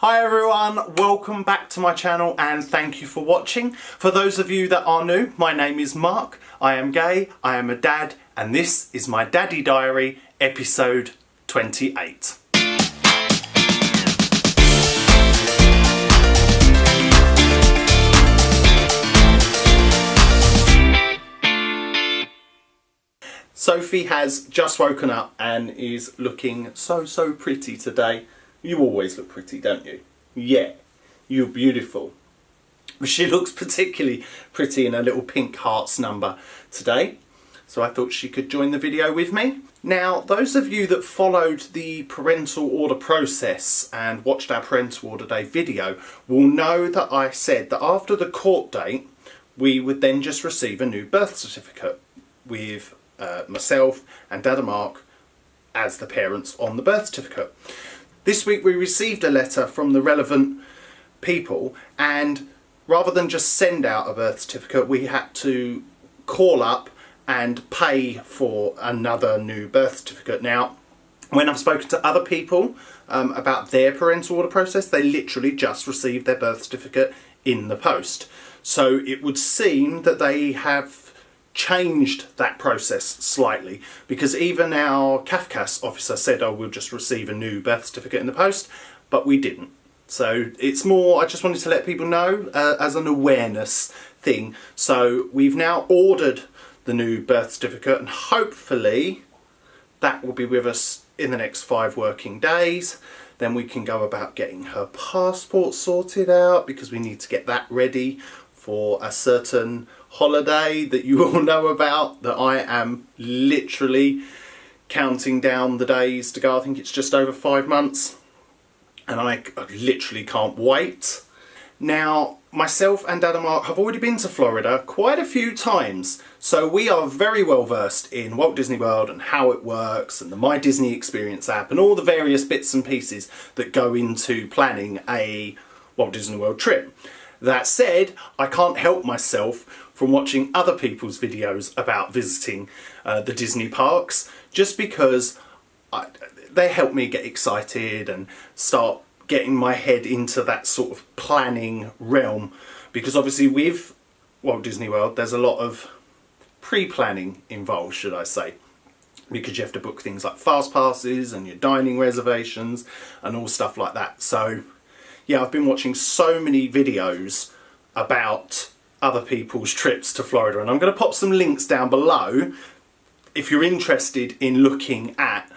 Hi everyone, welcome back to my channel and thank you for watching. For those of you that are new, my name is Mark, I am gay, I am a dad, and this is my Daddy Diary, episode 28. Sophie has just woken up and is looking so pretty today. You always look pretty, don't you? Yeah, you're beautiful. She looks particularly pretty in a little pink hearts number today, so I thought she could join the video with me. Now, those of you that followed the parental order process and watched our parental order day video will know that I said that after the court date, we would then just receive a new birth certificate with myself and Dad and Mark as the parents on the birth certificate. This week we received a letter from the relevant people, and rather than just send out a birth certificate, we had to call up and pay for another new birth certificate. Now, when I've spoken to other people about their parental order process, they literally just received their birth certificate in the post. So it would seem that they have changed that process slightly, because even our CAFCAS officer said, oh, we'll just receive a new birth certificate in the post, but we didn't. So it's more, I just wanted to let people know as an awareness thing. So we've now ordered the new birth certificate, and hopefully that will be with us in the next 5 working days. Then we can go about getting her passport sorted out, because we need to get that ready for a certain holiday that you all know about, that I am literally counting down the days to go. I think it's just over 5 months, and I literally can't wait. Now, myself and Dad and Mark have already been to Florida quite a few times, so we are very well versed in Walt Disney World and how it works, and the My Disney Experience app, and all the various bits and pieces that go into planning a Walt Disney World trip. That said, I can't help myself from watching other people's videos about visiting the Disney parks, just because they help me get excited and start getting my head into that sort of planning realm. Because obviously with Walt Disney World, there's a lot of pre-planning involved, should I say, because you have to book things like fast passes and your dining reservations and all stuff like that. So yeah, I've been watching so many videos about other people's trips to Florida, and I'm going to pop some links down below if you're interested in looking at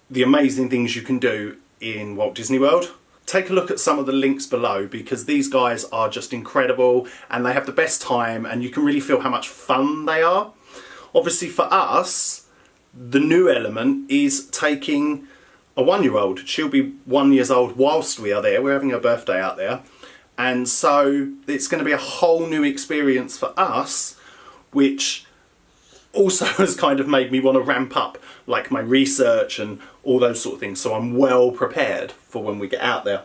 the amazing things you can do in Walt Disney World. Take a look at some of the links below, because these guys are just incredible and they have the best time, and you can really feel how much fun they are. Obviously for us, the new element is taking a 1-year-old. She'll be 1 year old whilst we are there. We're having her birthday out there. And so it's going to be a whole new experience for us, which also has kind of made me want to ramp up like my research and all those sort of things, so I'm well prepared for when we get out there.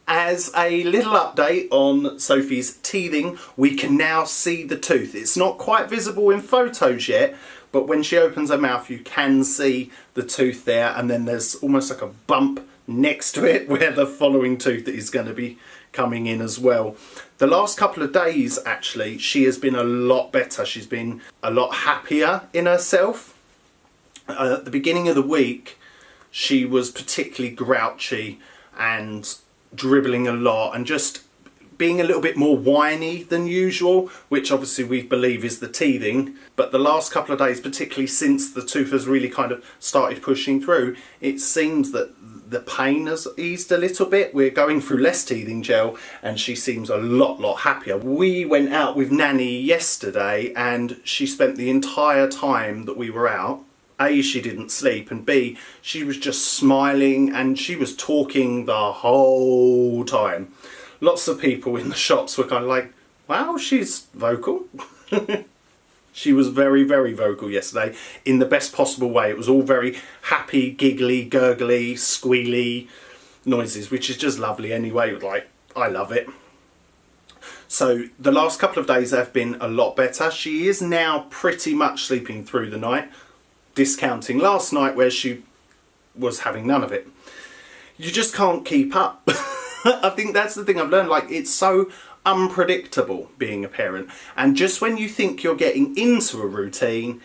As a little update on Sophie's teething, we can now see the tooth. It's not quite visible in photos yet, but when she opens her mouth you can see the tooth there, and then there's almost like a bump next to it where the following tooth is going to be coming in as well. The last couple of days actually she has been a lot better. She's been a lot happier in herself. At the beginning of the week she was particularly grouchy and dribbling a lot and just being a little bit more whiny than usual, which obviously we believe is the teething. But the last couple of days, particularly since the tooth has really kind of started pushing through, it seems that the pain has eased a little bit. We're going through less teething gel and she seems a lot happier. We went out with Nanny yesterday and she spent the entire time that we were out, A, she didn't sleep, and B, she was just smiling and she was talking the whole time. Lots of people in the shops were kind of like, wow, she's vocal. She was very vocal yesterday in the best possible way. It was all very happy, giggly, gurgly, squealy noises, which is just lovely anyway. Like, I love it. So the last couple of days have been a lot better. She is now pretty much sleeping through the night, discounting last night where she was having none of it. You just can't keep up. I think that's the thing I've learned. Like, it's so unpredictable being a parent. And just when you think you're getting into a routine,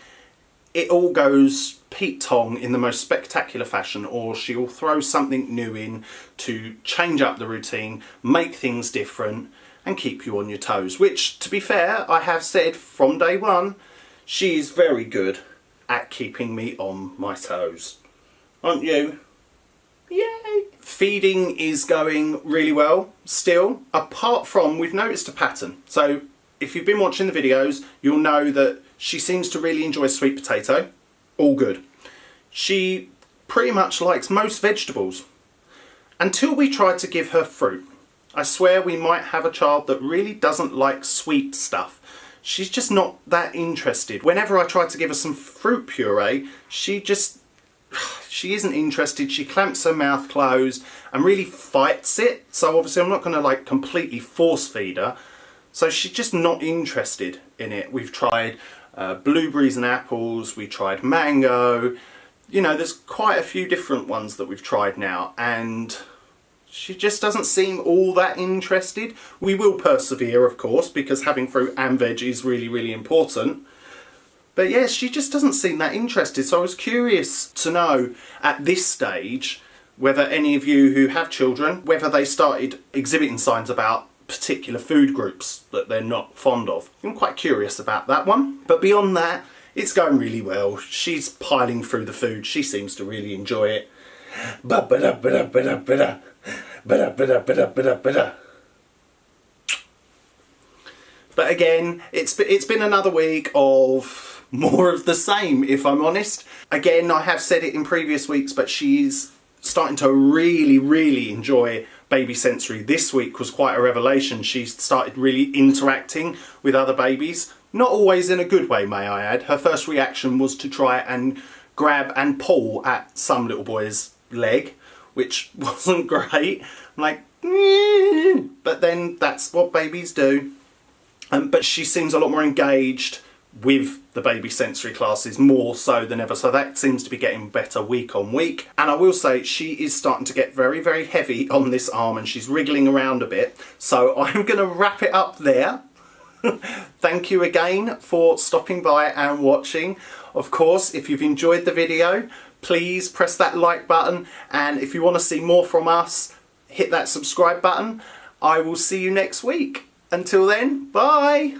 it all goes Pete-tong in the most spectacular fashion, or she'll throw something new in to change up the routine, make things different, and keep you on your toes. Which, to be fair, I have said from day one, she's very good at keeping me on my toes. Aren't you? Yay! Feeding is going really well still, apart from we've noticed a pattern. So if you've been watching the videos, you'll know that she seems to really enjoy sweet potato. All good. She pretty much likes most vegetables. Until we try to give her fruit. I swear we might have a child that really doesn't like sweet stuff. She's just not that interested. Whenever I try to give her some fruit puree, she isn't interested. She clamps her mouth closed and really fights it. So obviously I'm not going to like completely force feed her. So she's just not interested in it. We've tried blueberries and apples. We tried mango. You know, there's quite a few different ones that we've tried now, and she just doesn't seem all that interested. We will persevere, of course, because having fruit and veg is really, really important. But yes, she just doesn't seem that interested. So I was curious to know at this stage whether any of you who have children, whether they started exhibiting signs about particular food groups that they're not fond of. I'm quite curious about that one. But beyond that, it's going really well. She's piling through the food. She seems to really enjoy it. But again, it's been another week of more of the same, if I'm honest. Again, I have said it in previous weeks, but she's starting to really, really enjoy baby sensory. This week was quite a revelation. She started really interacting with other babies. Not always in a good way, may I add. Her first reaction was to try and grab and pull at some little boy's leg, which wasn't great. I'm like, but then that's what babies do. But she seems a lot more engaged with the baby sensory classes, more so than ever. So that seems to be getting better week on week. And I will say she is starting to get very, very heavy on this arm, and she's wriggling around a bit. So I'm going to wrap it up there. Thank you again for stopping by and watching. Of course, if you've enjoyed the video, please press that like button, and if you want to see more from us, hit that subscribe button. I will see you next week. Until then, bye!